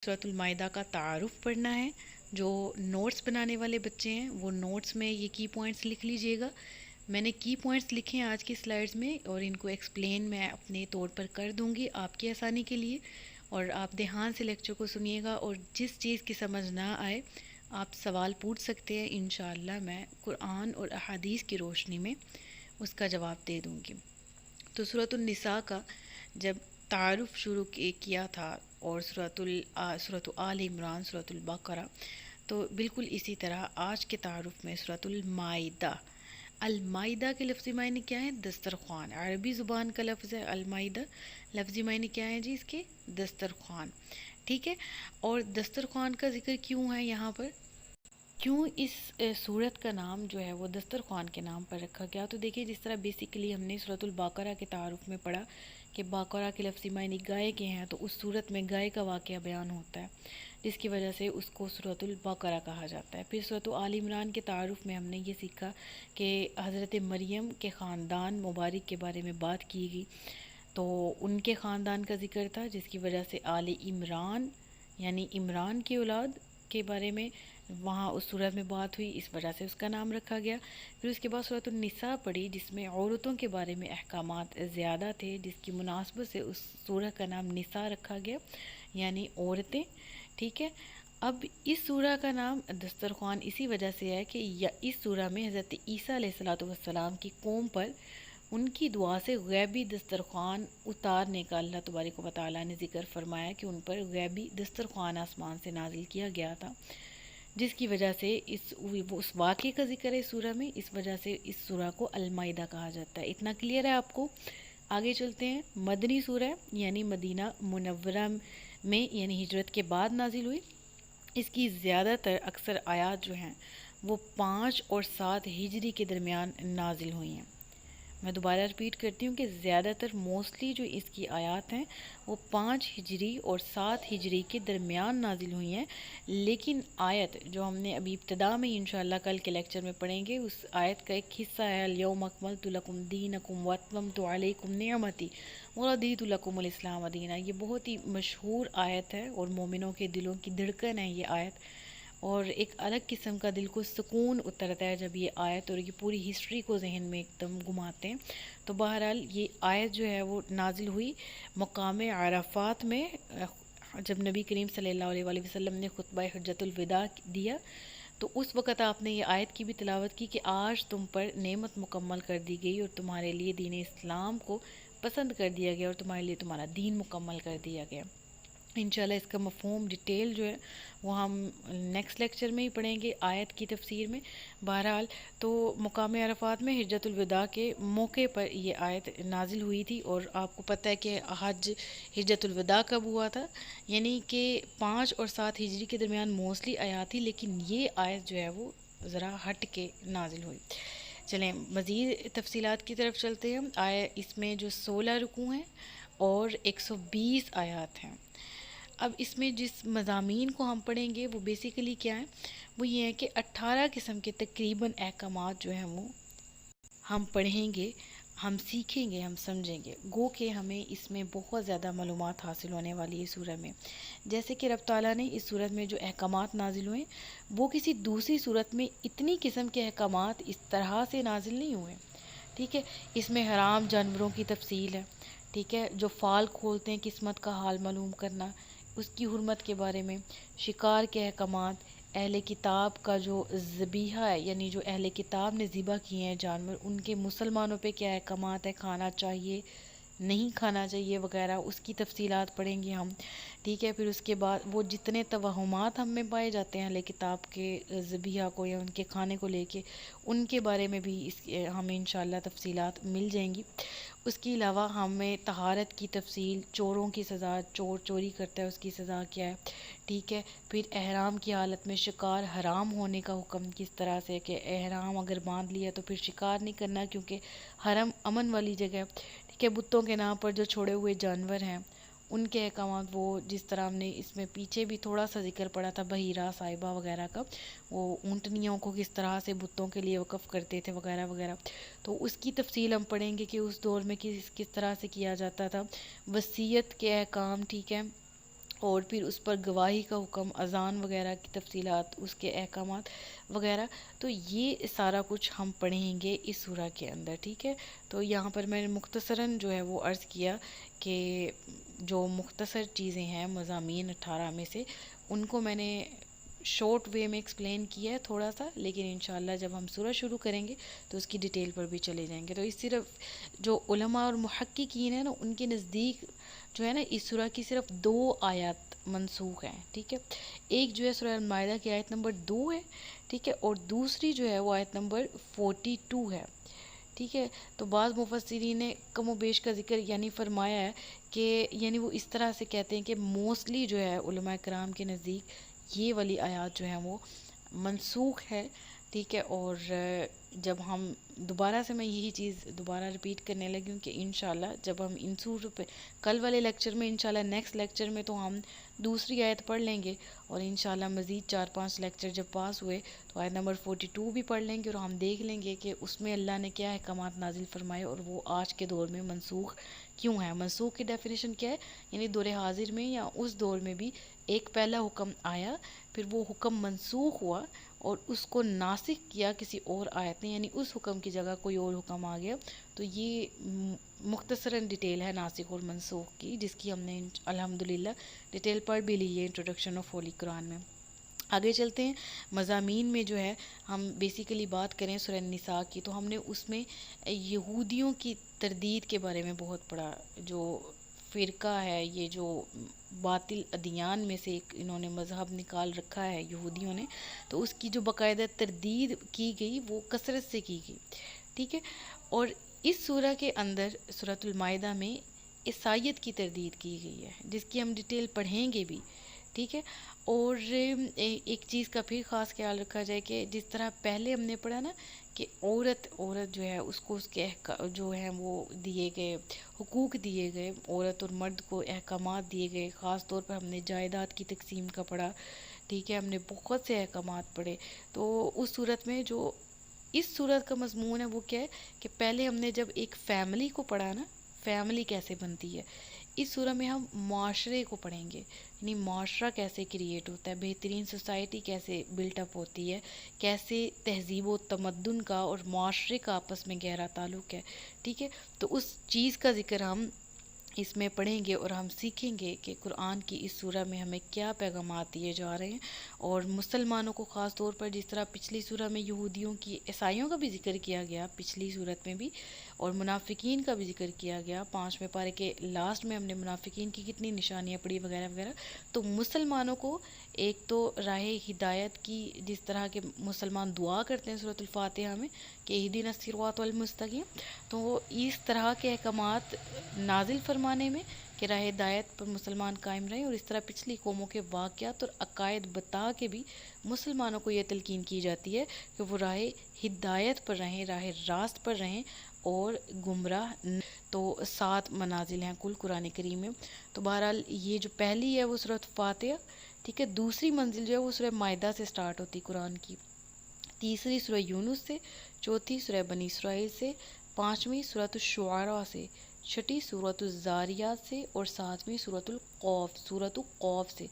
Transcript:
سورۃ المائدہ کا تعارف پڑھنا ہے۔ جو نوٹس بنانے والے بچے ہیں وہ نوٹس میں یہ کی پوائنٹس لکھ لیجئے گا۔ میں نے کی پوائنٹس لکھے ہیں آج کی سلائڈز میں، اور ان کو ایکسپلین میں اپنے طور پر کر دوں گی آپ کی آسانی کے لیے، اور آپ دھیان سے لیکچر کو سنیے گا، اور جس چیز کی سمجھ نہ آئے آپ سوال پوچھ سکتے ہیں، انشاءاللہ میں قرآن اور احادیث کی روشنی میں اس کا جواب دے دوں گی۔ تو سورۃ النساء کا جب تعارف شروع کیا تھا، اور سورۃ آل عمران، سورۃ البقرہ، تو بالکل اسی طرح آج کے تعارف میں سورۃ المائدہ۔ المائدہ کے لفظی معنی کیا ہے؟ دسترخوان۔ عربی زبان کا لفظ ہے المائدہ، لفظی معنی کیا ہے جی اس کے؟ دسترخوان، ٹھیک ہے۔ اور دسترخوان کا ذکر کیوں ہے یہاں پر؟ کیوں اس سورت کا نام جو ہے وہ دسترخوان کے نام پر رکھا گیا؟ تو دیکھیے، جس طرح بیسیکلی ہم نے سورۃ البقرہ کے تعارف میں پڑھا کہ بقرہ کے لفظی معنی گائے کے ہیں، تو اس سورت میں گائے کا واقعہ بیان ہوتا ہے، جس کی وجہ سے اس کو سورۃ البقرہ کہا جاتا ہے۔ پھر سورۃ آل عمران کے تعارف میں ہم نے یہ سیکھا کہ حضرت مریم کے خاندان مبارک کے بارے میں بات کی گئی، تو ان کے خاندان کا ذکر تھا، جس کی وجہ سے آل عمران یعنی عمران کی اولاد کے بارے میں وہاں اس صورت میں بات ہوئی، اس وجہ سے اس کا نام رکھا گیا۔ پھر اس کے بعد سورۃ النساء پڑھی، جس میں عورتوں کے بارے میں احکامات زیادہ تھے، جس کی مناسبت سے اس سورہ کا نام نساء رکھا گیا، یعنی عورتیں، ٹھیک ہے۔ اب اس سورہ کا نام دسترخوان اسی وجہ سے ہے کہ اس سورہ میں حضرت عیسیٰ علیہ الصلوۃ والسلام کی قوم پر ان کی دعا سے غیبی دسترخوان اتارنے کا اللہ تبارک و تعالیٰ نے ذکر فرمایا کہ ان پر غیبی دسترخوان آسمان سے نازل کیا گیا تھا، جس کی وجہ سے اس واقعے کا ذکر ہے سورہ میں، اس وجہ سے اس سورہ کو المائدہ کہا جاتا ہے۔ اتنا کلیئر ہے آپ کو؟ آگے چلتے ہیں۔ مدنی سورہ ہے، یعنی مدینہ منورہ میں، یعنی ہجرت کے بعد نازل ہوئی۔ اس کی زیادہ تر اکثر آیات جو ہیں وہ 5 اور 7 ہجری کے درمیان نازل ہوئی ہیں۔ میں دوبارہ ریپیٹ کرتی ہوں کہ زیادہ تر موسٹلی جو اس کی آیات ہیں وہ 5 ہجری اور 7 ہجری کے درمیان نازل ہوئی ہیں، لیکن آیت جو ہم نے ابھی ابتدا میں انشاءاللہ کل کے لیکچر میں پڑھیں گے، اس آیت کا ایک حصہ ہے الیوم اکملت لکم دینکم واتممت علیکم نعمتی ورضیت لکم الاسلام دینا۔ یہ بہت ہی مشہور آیت ہے، اور مومنوں کے دلوں کی دھڑکن ہے یہ آیت، اور ایک الگ قسم کا دل کو سکون اترتا ہے جب یہ آیت اور یہ پوری ہسٹری کو ذہن میں ایک دم گھماتے ہیں۔ تو بہرحال یہ آیت جو ہے وہ نازل ہوئی مقام عرفات میں، جب نبی کریم صلی اللہ علیہ وآلہ وسلم نے خطبہ حجۃ الوداع دیا، تو اس وقت آپ نے یہ آیت کی بھی تلاوت کی کہ آج تم پر نعمت مکمل کر دی گئی، اور تمہارے لیے دین اسلام کو پسند کر دیا گیا، اور تمہارے لیے تمہارا دین مکمل کر دیا گیا۔ انشاءاللہ اس کا مفہوم ڈیٹیل جو ہے وہ ہم نیکسٹ لیکچر میں ہی پڑھیں گے آیت کی تفسیر میں۔ بہرحال تو مقام عرفات میں حجۃ الوداع کے موقع پر یہ آیت نازل ہوئی تھی، اور آپ کو پتہ ہے کہ حج حجۃ الوداع کب ہوا تھا، یعنی کہ 5 اور 7 ہجری کے درمیان موسٹلی آیات تھی، لیکن یہ آیت جو ہے وہ ذرا ہٹ کے نازل ہوئی۔ چلیں مزید تفصیلات کی طرف چلتے ہیں۔ اس میں جو 16 رکوع ہیں اور 120 آیات ہیں۔ اب اس میں جس مضامین کو ہم پڑھیں گے وہ بیسیکلی کیا ہیں؟ وہ یہ ہے کہ 18 قسم کے تقریباً احکامات جو ہیں وہ ہم پڑھیں گے، ہم سیکھیں گے، ہم سمجھیں گے، گو کہ ہمیں اس میں بہت زیادہ معلومات حاصل ہونے والی ہے سورہ میں۔ جیسے کہ رب تعالیٰ نے اس سورت میں جو احکامات نازل ہوئے وہ کسی دوسری سورت میں اتنی قسم کے احکامات اس طرح سے نازل نہیں ہوئے، ٹھیک ہے۔ اس میں حرام جانوروں کی تفصیل ہے، ٹھیک ہے، جو فال کھولتے ہیں قسمت کا حال معلوم کرنا، اس کی حرمت کے بارے میں، شکار کے احکامات، اہل کتاب کا جو ذبیحہ ہے، یعنی جو اہل کتاب نے ذبح کیے ہیں جانور، ان کے مسلمانوں پہ کیا احکامات ہے، کھانا چاہیے نہیں کھانا چاہیے وغیرہ، اس کی تفصیلات پڑھیں گے ہم، ٹھیک ہے۔ پھر اس کے بعد وہ جتنے توہمات ہم میں پائے جاتے ہیں اہل کتاب کے ذبیحہ کو یا ان کے کھانے کو لے کے، ان کے بارے میں بھی ہمیں انشاءاللہ تفصیلات مل جائیں گی۔ اس کے علاوہ ہمیں طہارت کی تفصیل، چوروں کی سزا، چور چوری کرتا ہے اس کی سزا کیا ہے، ٹھیک ہے۔ پھر احرام کی حالت میں شکار حرام ہونے کا حکم کس طرح سے، کہ احرام اگر باندھ لیا تو پھر شکار نہیں کرنا، کیونکہ حرم امن والی جگہ ہے، ٹھیک ہے۔ بتوں کے نام پر جو چھوڑے ہوئے جانور ہیں ان کے احکامات، وہ جس طرح ہم نے اس میں پیچھے بھی تھوڑا سا ذکر پڑا تھا بحیرہ صاحبہ وغیرہ کا، وہ اونٹنیوں کو کس طرح سے بتوں کے لیے وقف کرتے تھے وغیرہ وغیرہ، تو اس کی تفصیل ہم پڑھیں گے کہ اس دور میں کس طرح سے کیا جاتا تھا۔ وصیت کے احکام، ٹھیک ہے، اور پھر اس پر گواہی کا حکم، اذان وغیرہ کی تفصیلات، اس کے احکامات وغیرہ. تو یہ سارا کچھ ہم پڑھیں گے اس سورہ کے اندر، ٹھیک ہے. تو یہاں پر میں نے مختصراً جو ہے وہ عرض کیا کہ جو مختصر چیزیں ہیں مضامین 18 میں سے، ان کو میں نے شارٹ وے میں ایکسپلین کیا ہے تھوڑا سا، لیکن انشاءاللہ جب ہم سورہ شروع کریں گے تو اس کی ڈیٹیل پر بھی چلے جائیں گے. تو اس صرف جو علماء اور محققین ہیں نا، ان کے نزدیک جو ہے نا اس سورہ کی صرف 2 آیات منسوخ ہیں، ٹھیک ہے. ایک جو ہے سورہ المائدہ کی آیت نمبر 2 ہے، ٹھیک ہے، اور دوسری جو ہے وہ آیت نمبر 42 ہے، ٹھیک ہے. تو بعض مفسرین نے کم و بیش کا ذکر یعنی فرمایا ہے کہ یعنی وہ اس طرح سے کہتے ہیں کہ موسٹلی جو ہے علماء کرام کے نزدیک یہ والی آیات جو ہیں وہ منسوخ ہے، ٹھیک ہے. اور جب ہم دوبارہ سے میں یہی چیز دوبارہ رپیٹ کرنے لگی ہوں کہ انشاءاللہ جب ہم ان سورہ پہ کل والے لیکچر میں انشاءاللہ نیکسٹ لیکچر میں تو ہم دوسری آیت پڑھ لیں گے، اور انشاءاللہ مزید 4-5 لیکچر جب پاس ہوئے تو آیت نمبر 42 بھی پڑھ لیں گے، اور ہم دیکھ لیں گے کہ اس میں اللہ نے کیا احکامات نازل فرمائے اور وہ آج کے دور میں منسوخ کیوں ہے. منسوخ کی ڈیفینیشن کیا ہے؟ یعنی دور حاضر میں یا اس دور میں بھی ایک پہلا حکم آیا، پھر وہ حکم منسوخ ہوا اور اس کو ناسخ کیا کسی اور آیت نے، یعنی اس حکم کی جگہ کوئی اور حکم آ گیا. تو یہ مختصراً ڈیٹیل ہے ناسخ اور منسوخ کی، جس کی ہم نے الحمدللہ ڈیٹیل پڑھ بھی لی ہے انٹروڈکشن آف ہولی قرآن میں. آگے چلتے ہیں. مضامین میں جو ہے ہم بیسیکلی بات کریں سورہ النساء کی، تو ہم نے اس میں یہودیوں کی تردید کے بارے میں بہت پڑھا. جو فرقہ ہے، یہ جو باطل ادیان میں سے ایک انہوں نے مذہب نکال رکھا ہے یہودیوں نے، تو اس کی جو باقاعدہ تردید کی گئی وہ کثرت سے کی گئی، ٹھیک ہے. اور اس سورہ کے اندر سورۃ المائدہ میں عیسائیت کی تردید کی گئی ہے، جس کی ہم ڈیٹیل پڑھیں گے بھی، ٹھیک ہے. اور ایک چیز کا پھر خاص خیال رکھا جائے کہ جس طرح پہلے ہم نے پڑھا نا کہ عورت جو ہے اس کو اس کے جو ہیں وہ دیے گئے حقوق دیے گئے، عورت اور مرد کو احکامات دیے گئے. خاص طور پر ہم نے جائیداد کی تقسیم کا پڑھا، ٹھیک ہے. ہم نے بہت سے احکامات پڑھے. تو اس صورت میں جو اس صورت کا مضمون ہے وہ کیا ہے کہ پہلے ہم نے جب ایک فیملی کو پڑھا نا، فیملی کیسے بنتی ہے، اس سورہ میں ہم معاشرے کو پڑھیں گے، یعنی معاشرہ کیسے کریٹ ہوتا ہے، بہترین سوسائٹی کیسے بلٹ اپ ہوتی ہے، کیسے تہذیب و تمدن کا اور معاشرے کا آپس میں گہرا تعلق ہے، ٹھیک ہے. تو اس چیز کا ذکر ہم اس میں پڑھیں گے اور ہم سیکھیں گے کہ قرآن کی اس سورہ میں ہمیں کیا پیغامات دیے جا رہے ہیں. اور مسلمانوں کو خاص طور پر جس طرح پچھلی سورہ میں یہودیوں کی، عیسائیوں کا بھی ذکر کیا گیا پچھلی صورت میں بھی، اور منافقین کا بھی ذکر کیا گیا 5ویں پارے کے لاسٹ میں ہم نے منافقین کی کتنی نشانیاں پڑھی وغیرہ وغیرہ. تو مسلمانوں کو ایک تو راہ ہدایت کی، جس طرح کے مسلمان دعا کرتے ہیں سورۃ الفاتحہ میں کہ اہدنا الصراط المستقیم، تو اس طرح کے احکامات نازل فرمانے میں کہ راہ ہدایت پر مسلمان قائم رہیں، اور اس طرح پچھلی قوموں کے واقعات اور عقائد بتا کے بھی مسلمانوں کو یہ تلقین کی جاتی ہے کہ وہ راہ ہدایت پر رہیں، راہ راست پر رہیں اور گمراہ. تو 7 منازل ہیں کل قرآن کریم میں. تو بہرحال یہ جو پہلی ہے وہ سورۃ فاتحہ، ٹھیک ہے. دوسری منزل جو ہے وہ سورہ مائدہ سے سٹارٹ ہوتی قرآن کی، تیسری سورہ یونس سے، چوتھی سورہ بنی اسرائیل سے، 5ویں سورۃ الشعراء سے، چھٹی سورۃ الزاریات سے، اور 7ویں سورۃ القاف سے.